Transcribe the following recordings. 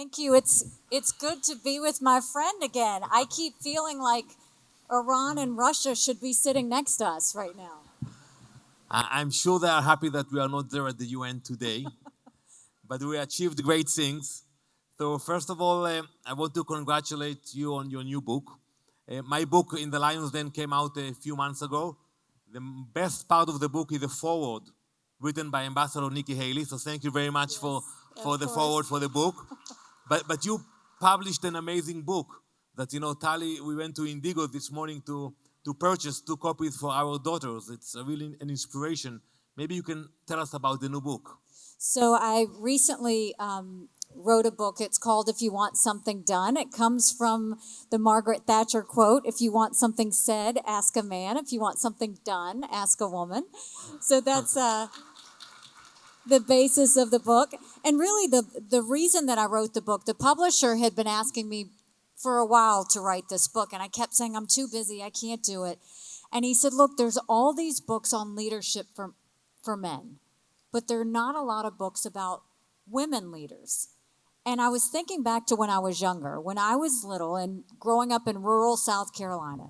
Thank you. It's good to be with my friend again. I keep feeling like Iran and Russia should be sitting next to us right now. I'm sure they are happy that we are not there at the UN today, but we achieved great things. So, first of all, I want to congratulate you on your new book. My book, In the Lion's Den, came out a few months ago. The best part of the book is the foreword written by Ambassador Nikki Hayley. So, thank you very much for the foreword for the book. But you published an amazing book that, Tali, we went to Indigo this morning to purchase 2 copies for our daughters. It's really an inspiration. Maybe you can tell us about the new book. So I recently wrote a book. It's called If You Want Something Done. It comes from the Margaret Thatcher quote, if you want something said, ask a man. If you want something done, ask a woman. So that's the basis of the book. And really the reason that I wrote the book, the publisher had been asking me for a while to write this book. And I kept saying, I'm too busy. I can't do it. And he said, look, there's all these books on leadership for men, but there are not a lot of books about women leaders. And I was thinking back to when I was younger, when I was little and growing up in rural South Carolina,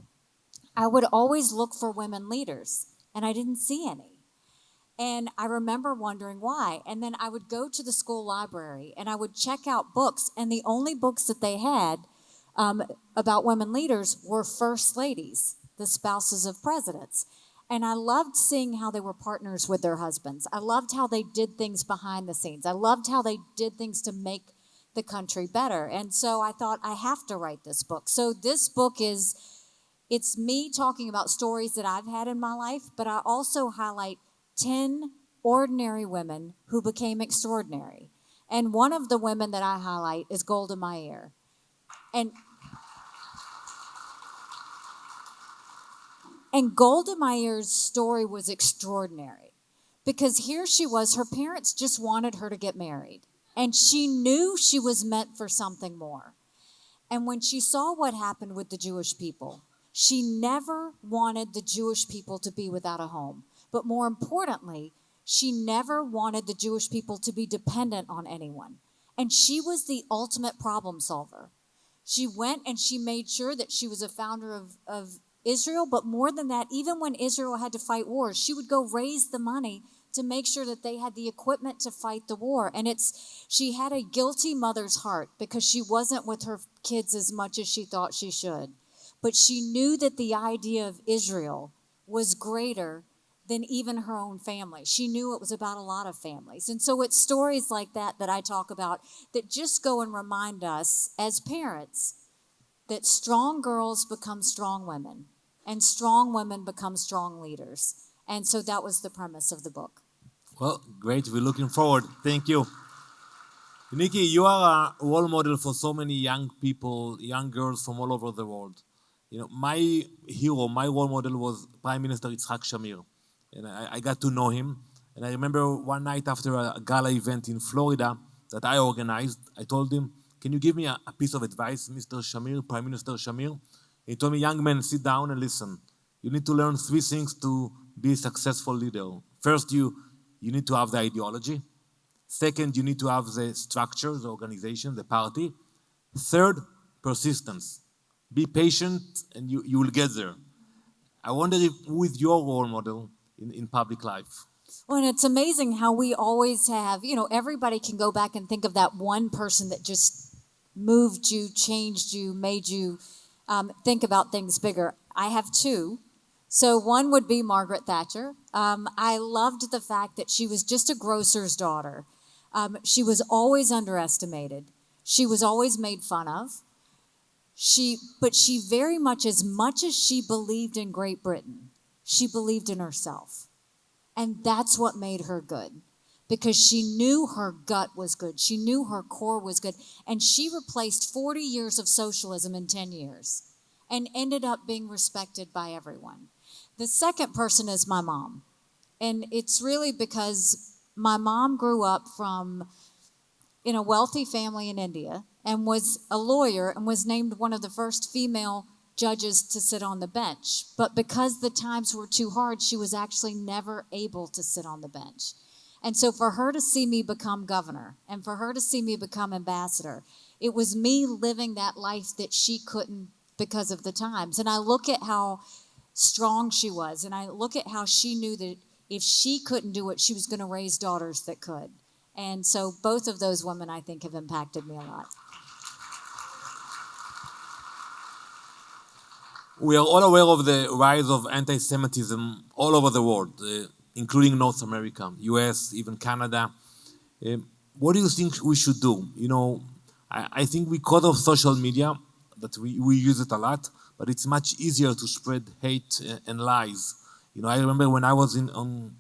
I would always look for women leaders, and I didn't see any. And I remember wondering why. And then I would go to the school library and I would check out books, and the only books that they had about women leaders were first ladies, the spouses of presidents. And I loved seeing how they were partners with their husbands. I loved how they did things behind the scenes. I loved how they did things to make the country better. And so I thought, I have to write this book. So this book it's me talking about stories that I've had in my life, but I also highlight 10 ordinary women who became extraordinary. And one of the women that I highlight is Golda Meir. And Golda Meir's story was extraordinary because here she was, her parents just wanted her to get married. And she knew she was meant for something more. And when she saw what happened with the Jewish people, she never wanted the Jewish people to be without a home. But more importantly, she never wanted the Jewish people to be dependent on anyone. And she was the ultimate problem solver. She went and she made sure that she was a founder of Israel, but more than that, even when Israel had to fight wars, she would go raise the money to make sure that they had the equipment to fight the war. And she had a guilty mother's heart because she wasn't with her kids as much as she thought she should. But she knew that the idea of Israel was greater than even her own family. She knew it was about a lot of families. And so it's stories like that I talk about that just go and remind us as parents that strong girls become strong women. And strong women become strong leaders. And so that was the premise of the book. Well, great. We're looking forward. Thank you. Nikki, you are a role model for so many young people, young girls from all over the world. My hero, my role model was Prime Minister Yitzhak Shamir. And I got to know him. And I remember one night after a gala event in Florida that I organized, I told him, can you give me a piece of advice, Mr. Shamir, Prime Minister Shamir? He told me, young man, sit down and listen. You need to learn 3 things to be a successful leader. First, you need to have the ideology. Second, you need to have the structure, the organization, the party. Third, persistence. Be patient and you will get there. I wonder if who is your role model in public life? Well, and it's amazing how we always have, everybody can go back and think of that one person that just moved you, changed you, made you think about things bigger. I have 2. So one would be Margaret Thatcher. I loved the fact that she was just a grocer's daughter. She was always underestimated. She was always made fun of. But she very much as she believed in Great Britain, she believed in herself. And that's what made her good. Because she knew her gut was good. She knew her core was good. And she replaced 40 years of socialism in 10 years and ended up being respected by everyone. The second person is my mom. And it's really because my mom grew up in a wealthy family in India and was a lawyer and was named one of the first female judges to sit on the bench. But because the times were too hard, she was actually never able to sit on the bench. And so for her to see me become governor and for her to see me become ambassador, it was me living that life that she couldn't because of the times. And I look at how strong she was, and I look at how she knew that if she couldn't do it, she was going to raise daughters that could. And so both of those women, I think, have impacted me a lot. We are all aware of the rise of anti-Semitism all over the world, including North America, US, even Canada. What do you think we should do? I think because of social media, that we use it a lot, but it's much easier to spread hate and lies. I remember when I was on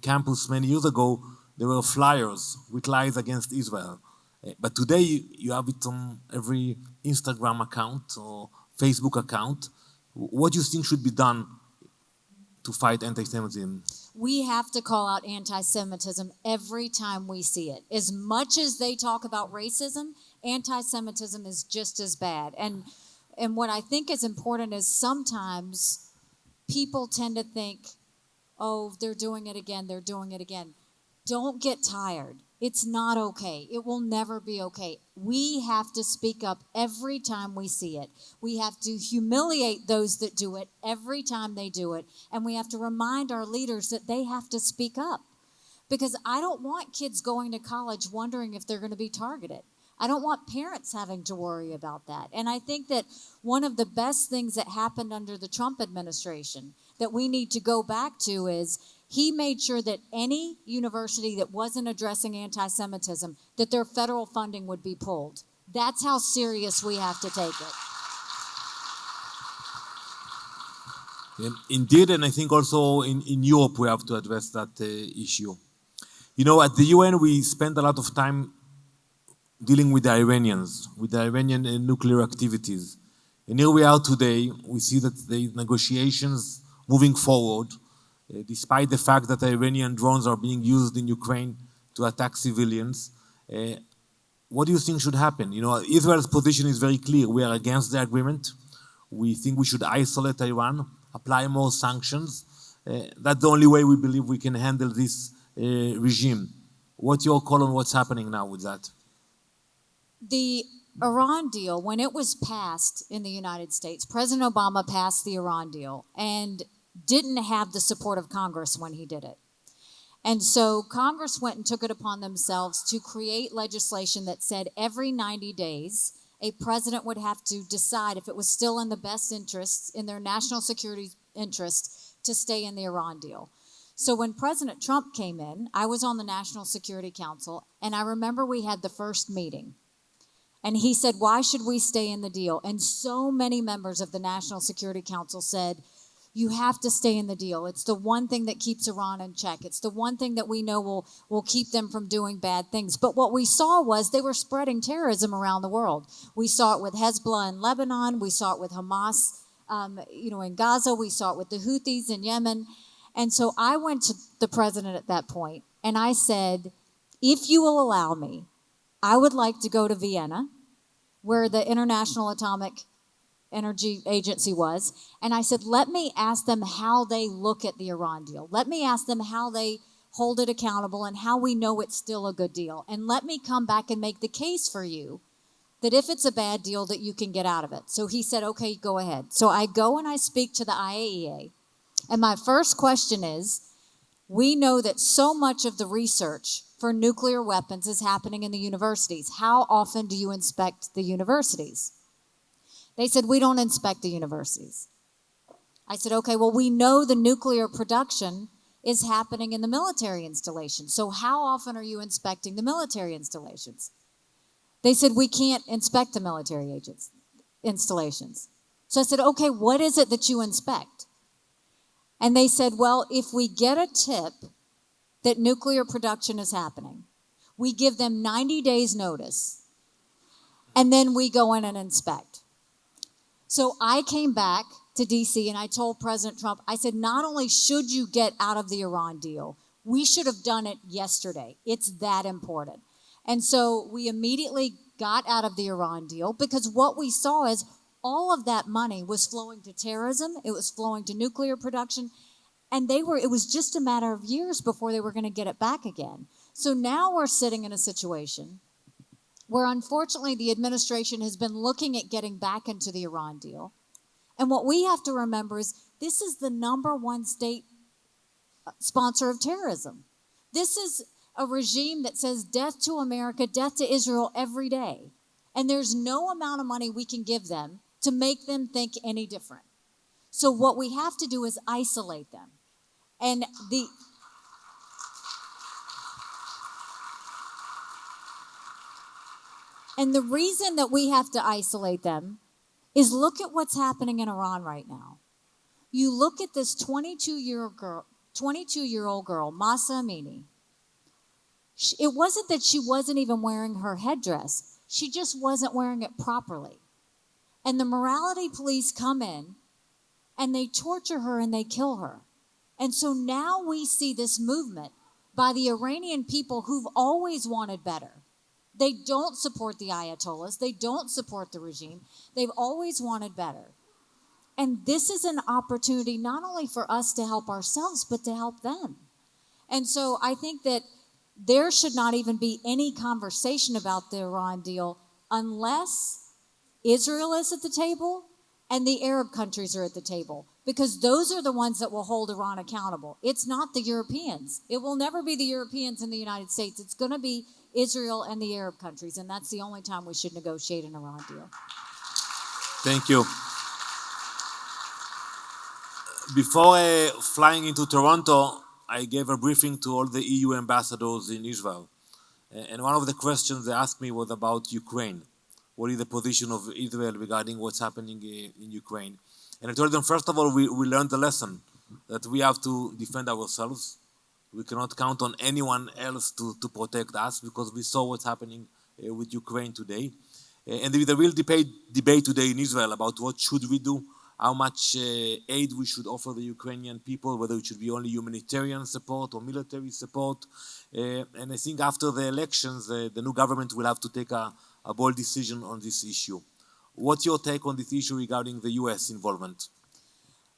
campus many years ago, there were flyers with lies against Israel. But today, you have it on every Instagram account or Facebook account. What do you think should be done to fight anti-Semitism? We have to call out anti-Semitism every time we see it. As much as they talk about racism, anti-Semitism is just as bad. And what I think is important is sometimes people tend to think, oh, they're doing it again, they're doing it again. Don't get tired. It's not okay. It will never be okay. We have to speak up every time we see it. We have to humiliate those that do it every time they do it. And we have to remind our leaders that they have to speak up. Because I don't want kids going to college wondering if they're going to be targeted. I don't want parents having to worry about that. And I think that one of the best things that happened under the Trump administration that we need to go back to is he made sure that any university that wasn't addressing anti-Semitism, that their federal funding would be pulled. That's how serious we have to take it. Indeed, and I think also in Europe we have to address that issue. At the UN we spend a lot of time dealing with the Iranians, with the Iranian nuclear activities. And here we are today, we see that the negotiations moving forward, despite the fact that Iranian drones are being used in Ukraine to attack civilians. What do you think should happen? Israel's position is very clear. We are against the agreement. We think we should isolate Iran, apply more sanctions. That's the only way we believe we can handle this regime. What's your call on what's happening now with that? The Iran deal, when it was passed in the United States, President Obama passed the Iran deal and didn't have the support of Congress when he did it. And so Congress went and took it upon themselves to create legislation that said every 90 days, a president would have to decide if it was still in the best interests, in their national security interest, to stay in the Iran deal. So when President Trump came in, I was on the National Security Council, and I remember we had the first meeting. And he said, why should we stay in the deal? And so many members of the National Security Council said, you have to stay in the deal. It's the one thing that keeps Iran in check. It's the one thing that we know will keep them from doing bad things. But what we saw was they were spreading terrorism around the world. We saw it with Hezbollah in Lebanon. We saw it with Hamas, in Gaza. We saw it with the Houthis in Yemen. And so I went to the president at that point, and I said, if you will allow me, I would like to go to Vienna, where the International Atomic Energy Agency was, and I said, let me ask them how they look at the Iran deal. Let me ask them how they hold it accountable and how we know it's still a good deal. And let me come back and make the case for you that if it's a bad deal, that you can get out of it. So he said, okay, go ahead. So I go and I speak to the IAEA, and my first question is, we know that so much of the research for nuclear weapons is happening in the universities. How often do you inspect the universities? They said, we don't inspect the universities. I said, okay, well, we know the nuclear production is happening in the military installations. So how often are you inspecting the military installations? They said, we can't inspect the military installations. So I said, okay, what is it that you inspect? And they said, well, if we get a tip that nuclear production is happening, we give them 90 days notice, and then we go in and inspect. So I came back to DC and I told President Trump, I said, not only should you get out of the Iran deal, we should have done it yesterday. It's that important. And so we immediately got out of the Iran deal because what we saw is all of that money was flowing to terrorism. It was flowing to nuclear production. And it was just a matter of years before they were going to get it back again. So now we're sitting in a situation where unfortunately the administration has been looking at getting back into the Iran deal. And what we have to remember is this is the number one state sponsor of terrorism. This is a regime that says death to America, death to Israel every day. And there's no amount of money we can give them to make them think any different. So what we have to do is isolate them. And the reason that we have to isolate them is look at what's happening in Iran right now. You look at this 22-year-old girl, Mahsa Amini. It wasn't that she wasn't even wearing her headdress. She just wasn't wearing it properly. And the morality police come in and they torture her and they kill her. And so now we see this movement by the Iranian people who've always wanted better. They don't support the Ayatollahs. They don't support the regime. They've always wanted better. And this is an opportunity not only for us to help ourselves, but to help them. And so I think that there should not even be any conversation about the Iran deal unless Israel is at the table and the Arab countries are at the table, because those are the ones that will hold Iran accountable. It's not the Europeans. It will never be the Europeans in the United States. It's going to be Israel and the Arab countries, and that's the only time we should negotiate an Iran deal. Thank you. Before flying into Toronto, I gave a briefing to all the EU ambassadors in Israel. And one of the questions they asked me was about Ukraine. What is the position of Israel regarding what's happening in Ukraine? And I told them, first of all, we learned the lesson that we have to defend ourselves. We cannot count on anyone else to protect us, because we saw what's happening with Ukraine today. And there is a real debate today in Israel about what should we do, how much aid we should offer the Ukrainian people, whether it should be only humanitarian support or military support. And I think after the elections, the new government will have to take a bold decision on this issue. What's your take on this issue regarding the U.S. involvement?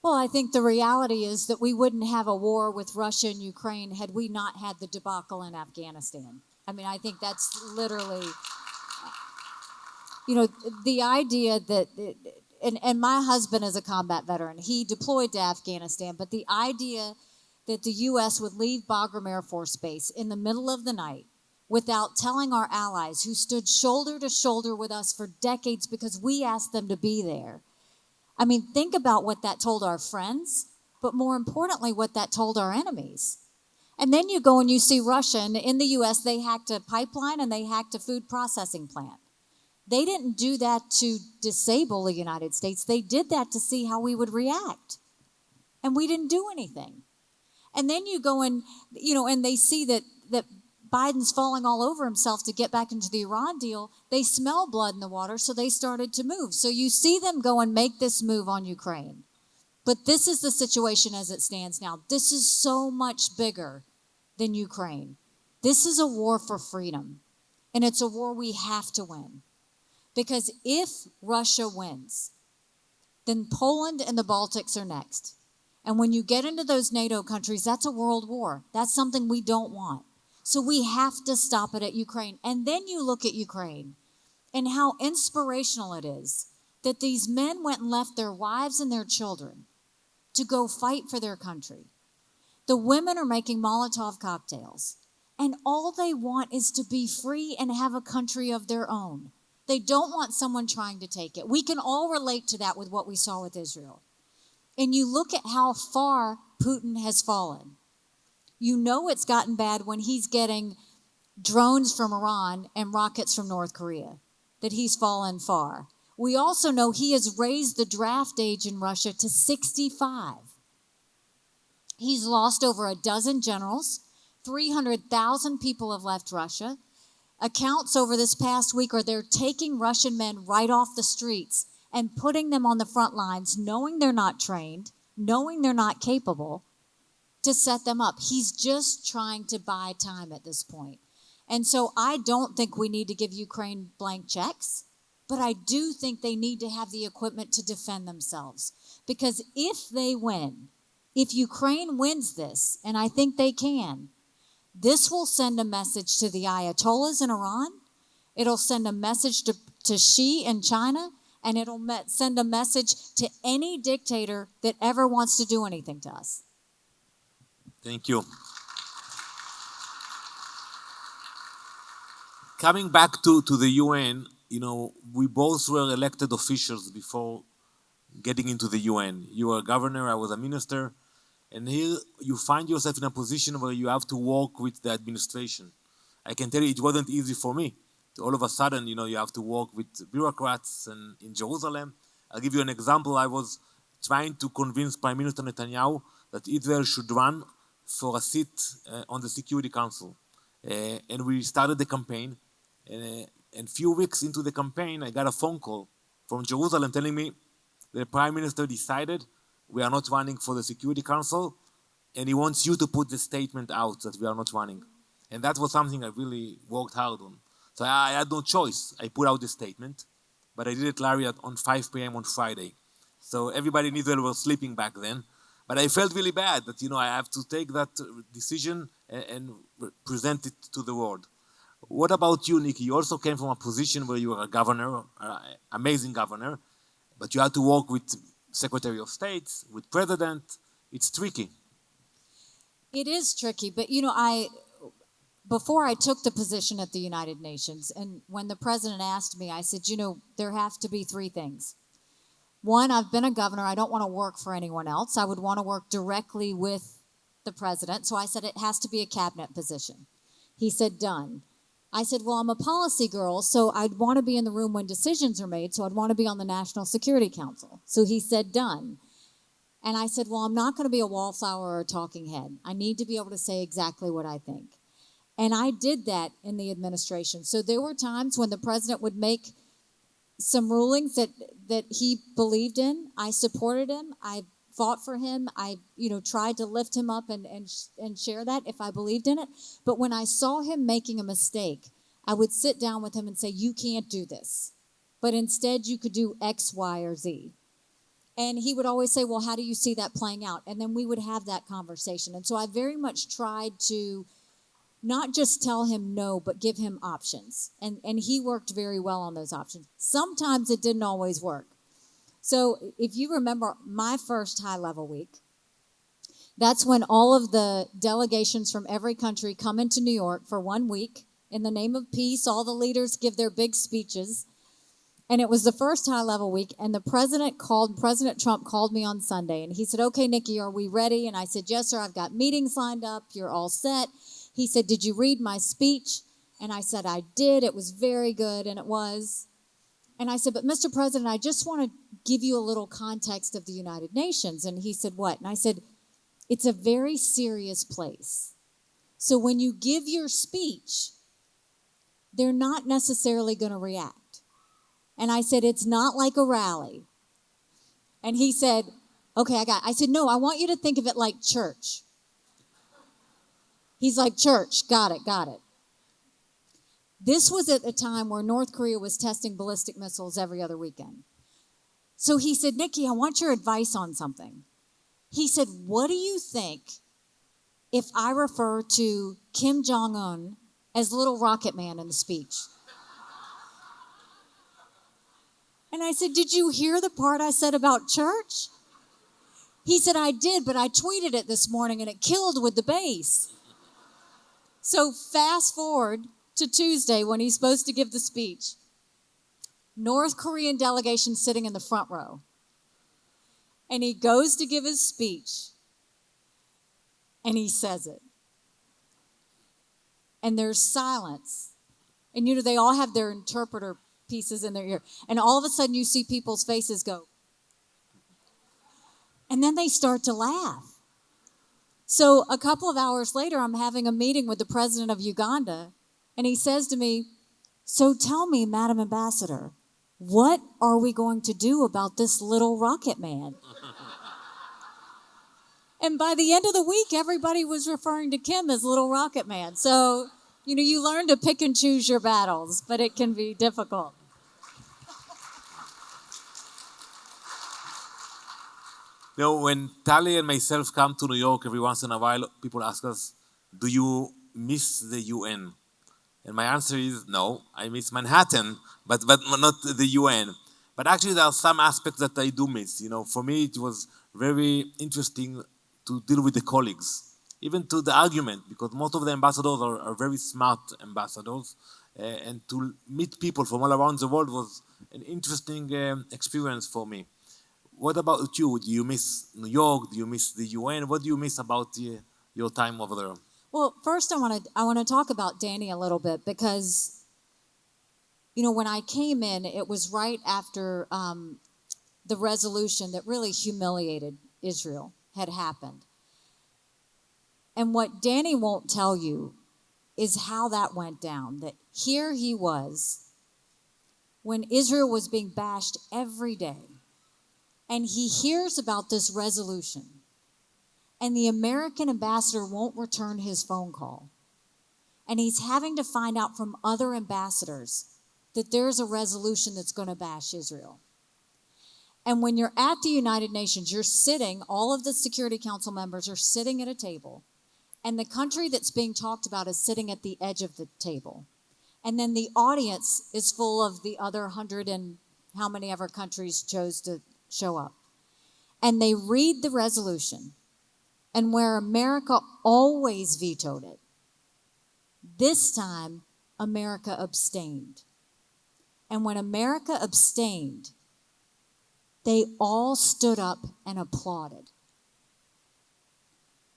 Well, I think the reality is that we wouldn't have a war with Russia and Ukraine had we not had the debacle in Afghanistan. I mean, I think that's literally, the idea that, and my husband is a combat veteran. He deployed to Afghanistan, but the idea that the U.S. would leave Bagram Air Force Base in the middle of the night without telling our allies who stood shoulder to shoulder with us for decades because we asked them to be there. I mean, think about what that told our friends, but more importantly, what that told our enemies. And then you go and you see Russia, and in the U.S., they hacked a pipeline and they hacked a food processing plant. They didn't do that to disable the United States. They did that to see how we would react. And we didn't do anything. And then you go and, and they see that Biden's falling all over himself to get back into the Iran deal. They smell blood in the water, so they started to move. So you see them go and make this move on Ukraine. But this is the situation as it stands now. This is so much bigger than Ukraine. This is a war for freedom, and it's a war we have to win. Because if Russia wins, then Poland and the Baltics are next. And when you get into those NATO countries, that's a world war. That's something we don't want. So we have to stop it at Ukraine. And then you look at Ukraine and how inspirational it is that these men went and left their wives and their children to go fight for their country. The women are making Molotov cocktails, and all they want is to be free and have a country of their own. They don't want someone trying to take it. We can all relate to that with what we saw with Israel. And you look at how far Putin has fallen. You know it's gotten bad when he's getting drones from Iran and rockets from North Korea, that he's fallen far. We also know he has raised the draft age in Russia to 65. He's lost over a dozen generals. 300,000 people have left Russia. Accounts over this past week are they're taking Russian men right off the streets and putting them on the front lines, knowing they're not trained, knowing they're not capable, to set them up. He's just trying to buy time at this point. And so I don't think we need to give Ukraine blank checks, but I do think they need to have the equipment to defend themselves. Because if they win, if Ukraine wins this, and I think they can, this will send a message to the Ayatollahs in Iran. It'll send a message to Xi in China, and it'll send a message to any dictator that ever wants to do anything to us. Thank you. Coming back to the UN, we both were elected officials before getting into the UN. You were a governor, I was a minister, and here you find yourself in a position where you have to work with the administration. I can tell you it wasn't easy for me. All of a sudden, you have to work with bureaucrats and in Jerusalem. I'll give you an example. I was trying to convince Prime Minister Netanyahu that Israel should run for a seat on the Security Council. And we started the campaign. And a few weeks into the campaign, I got a phone call from Jerusalem telling me the Prime Minister decided we are not running for the Security Council, and he wants you to put the statement out that we are not running. And that was something I really worked hard on. So I had no choice. I put out the statement, but I did it, Larry, on 5 p.m. on Friday. So everybody in Israel was sleeping back then. But I felt really bad that, I have to take that decision and present it to the world. What about you, Nikki? You also came from a position where you were a governor, amazing governor, but you had to work with Secretary of State, with President. It's tricky. It is tricky, but before I took the position at the United Nations, and when the president asked me, I said, there have to be three things. One, I've been a governor. I don't want to work for anyone else. I would want to work directly with the president. So I said, it has to be a cabinet position. He said, done. I said, well, I'm a policy girl, so I'd want to be in the room when decisions are made, so I'd want to be on the National Security Council. So he said, done. And I said, well, I'm not going to be a wallflower or a talking head. I need to be able to say exactly what I think. And I did that in the administration. So there were times when the president would make some rulings that he believed in. I supported him. I fought for him. I, tried to lift him up and share that if I believed in it. But when I saw him making a mistake, I would sit down with him and say, you can't do this. But instead, you could do X, Y, or Z. And he would always say, well, how do you see that playing out? And then we would have that conversation. And so I very much tried to not just tell him no, but give him options. And he worked very well on those options. Sometimes it didn't always work. So if you remember my first high-level week, that's when all of the delegations from every country come into New York for 1 week. In the name of peace, all the leaders give their big speeches. And it was the first high-level week, and President Trump called me on Sunday, and he said, okay, Nikki, are we ready? And I said, yes, sir, I've got meetings lined up. You're all set. He said, did you read my speech? And I said, I did. It was very good, and it was. And I said, but Mr. President, I just want to give you a little context of the United Nations. And he said, what? And I said, it's a very serious place. So when you give your speech, they're not necessarily going to react. And I said, it's not like a rally. And he said, okay, I said, no, I want you to think of it like church. He's like, church, got it. This was at a time where North Korea was testing ballistic missiles every other weekend. So he said, Nikki, I want your advice on something. He said, what do you think if I refer to Kim Jong-un as Little Rocket Man in the speech? And I said, did you hear the part I said about church? He said, I did, but I tweeted it this morning and it killed with the base. So fast forward to Tuesday when he's supposed to give the speech. North Korean delegation sitting in the front row. And he goes to give his speech. And he says it. And there's silence. And they all have their interpreter pieces in their ear. And all of a sudden you see people's faces go. And then they start to laugh. So a couple of hours later, I'm having a meeting with the president of Uganda, and he says to me, so tell me, Madam Ambassador, what are we going to do about this little rocket man? And by the end of the week, everybody was referring to Kim as Little Rocket Man. So, you learn to pick and choose your battles, but it can be difficult. When Tali and myself come to New York every once in a while, people ask us, "Do you miss the UN?" And my answer is no. I miss Manhattan, but not the UN. But actually, there are some aspects that I do miss. For me, it was very interesting to deal with the colleagues, even to the argument, because most of the ambassadors are very smart ambassadors, and to meet people from all around the world was an interesting experience for me. What about you? Do you miss New York? Do you miss the UN? What do you miss about your time over there? Well, first I want to talk about Danny a little bit because when I came in, it was right after the resolution that really humiliated Israel had happened. And what Danny won't tell you is how that went down. That here he was when Israel was being bashed every day, and he hears about this resolution, and the American ambassador won't return his phone call. And he's having to find out from other ambassadors that there's a resolution that's going to bash Israel. And when you're at the United Nations, you're sitting, all of the Security Council members are sitting at a table, and the country that's being talked about is sitting at the edge of the table. And then the audience is full of the other 100 and how many ever countries chose to show up. And they read the resolution. And where America always vetoed it, this time America abstained. And when America abstained, they all stood up and applauded.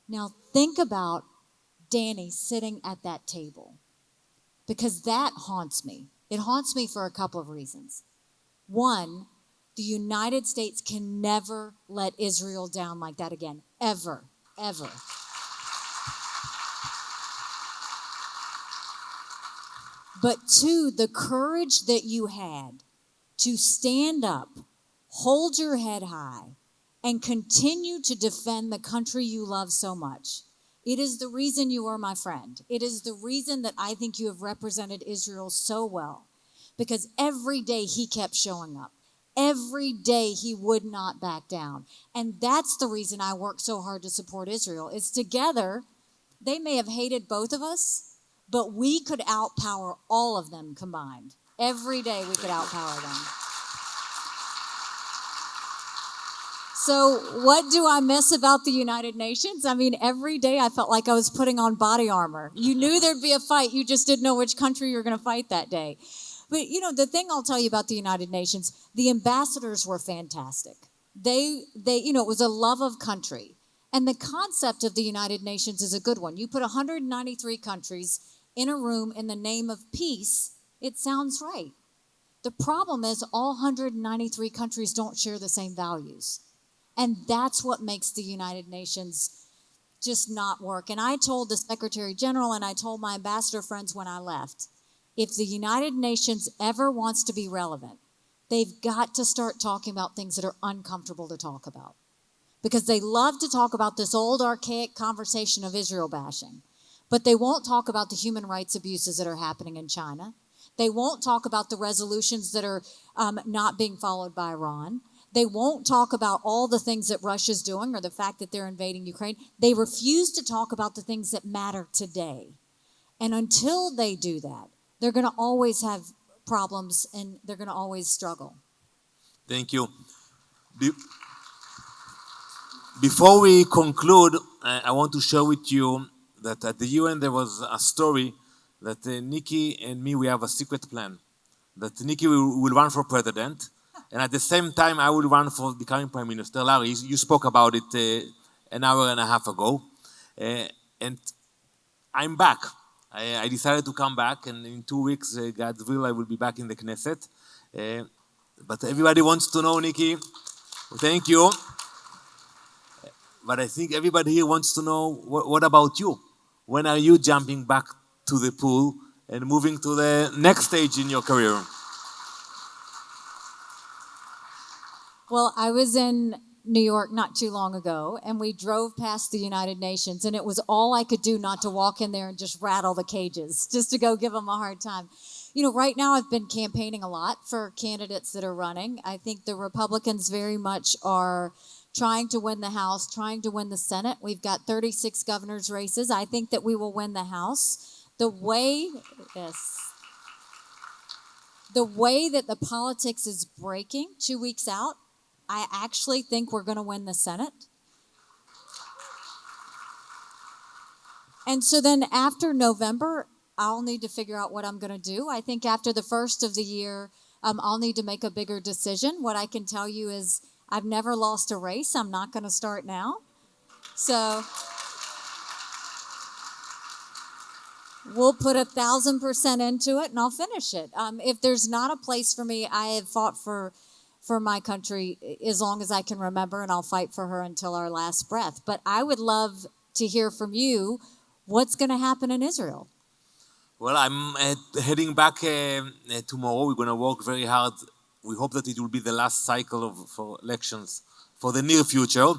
Now think about Danny sitting at that table, because that haunts me. It haunts me for a couple of reasons. One, the United States can never let Israel down like that again, ever, ever. But two, the courage that you had to stand up, hold your head high, and continue to defend the country you love so much. It is the reason you are my friend. It is the reason that I think you have represented Israel so well. Because every day he kept showing up. Every day he would not back down. And that's the reason I work so hard to support Israel. It's together, they may have hated both of us, but we could outpower all of them combined. Every day we could outpower them. So what do I miss about the United Nations? I mean, every day I felt like I was putting on body armor. You knew there'd be a fight. You just didn't know which country you were going to fight that day. But, the thing I'll tell you about the United Nations, the ambassadors were fantastic. They it was a love of country. And the concept of the United Nations is a good one. You put 193 countries in a room in the name of peace, it sounds right. The problem is all 193 countries don't share the same values. And that's what makes the United Nations just not work. And I told the Secretary General and I told my ambassador friends when I left, if the United Nations ever wants to be relevant, they've got to start talking about things that are uncomfortable to talk about. Because they love to talk about this old archaic conversation of Israel bashing. But they won't talk about the human rights abuses that are happening in China. They won't talk about the resolutions that are not being followed by Iran. They won't talk about all the things that Russia's doing or the fact that they're invading Ukraine. They refuse to talk about the things that matter today. And until they do that, they're going to always have problems and they're going to always struggle. Thank you. Before we conclude, I want to share with you that at the UN there was a story that Nikki and me, we have a secret plan. That Nikki will run for president, and at the same time I will run for becoming prime minister. Larry, you spoke about it an hour and a half ago. And I'm back. I decided to come back, and in 2 weeks, God's will, I will be back in the Knesset. But everybody wants to know, Nikki. Thank you. But I think everybody here wants to know, what about you? When are you jumping back to the pool and moving to the next stage in your career? Well, I was in New York not too long ago, and we drove past the United Nations, and it was all I could do not to walk in there and just rattle the cages, just to go give them a hard time. Right now I've been campaigning a lot for candidates that are running. I think the Republicans very much are trying to win the House, trying to win the Senate. We've got 36 governor's races. I think that we will win the House. The way that the politics is breaking 2 weeks out, I actually think we're going to win the Senate. And so then after November, I'll need to figure out what I'm going to do. I think after the first of the year, I'll need to make a bigger decision. What I can tell you is I've never lost a race. I'm not going to start now. So we'll put 1,000% into it and I'll finish it. If there's not a place for me, I have fought for my country as long as I can remember, and I'll fight for her until our last breath. But I would love to hear from you. What's going to happen in Israel? Well, I'm heading back tomorrow. We're going to work very hard. We hope that it will be the last cycle for elections for the near future.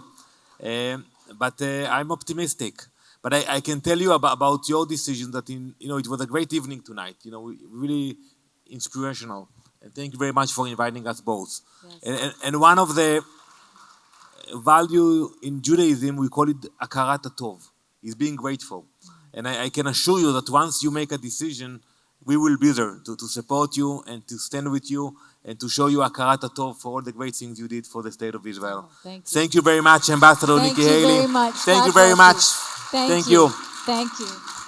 But I'm optimistic. But I can tell you about your decision that it was a great evening tonight. Really inspirational. And thank you very much for inviting us both. Yes. And one of the value in Judaism, we call it akarat tov. Is being grateful. And I can assure you that once you make a decision, we will be there to support you and to stand with you and to show you akarat tov for all the great things you did for the state of Israel. Oh, thank you. Thank you very much, Ambassador Nikki Hayley. Thank you very much. Thank you very much. Thank you. Thank you.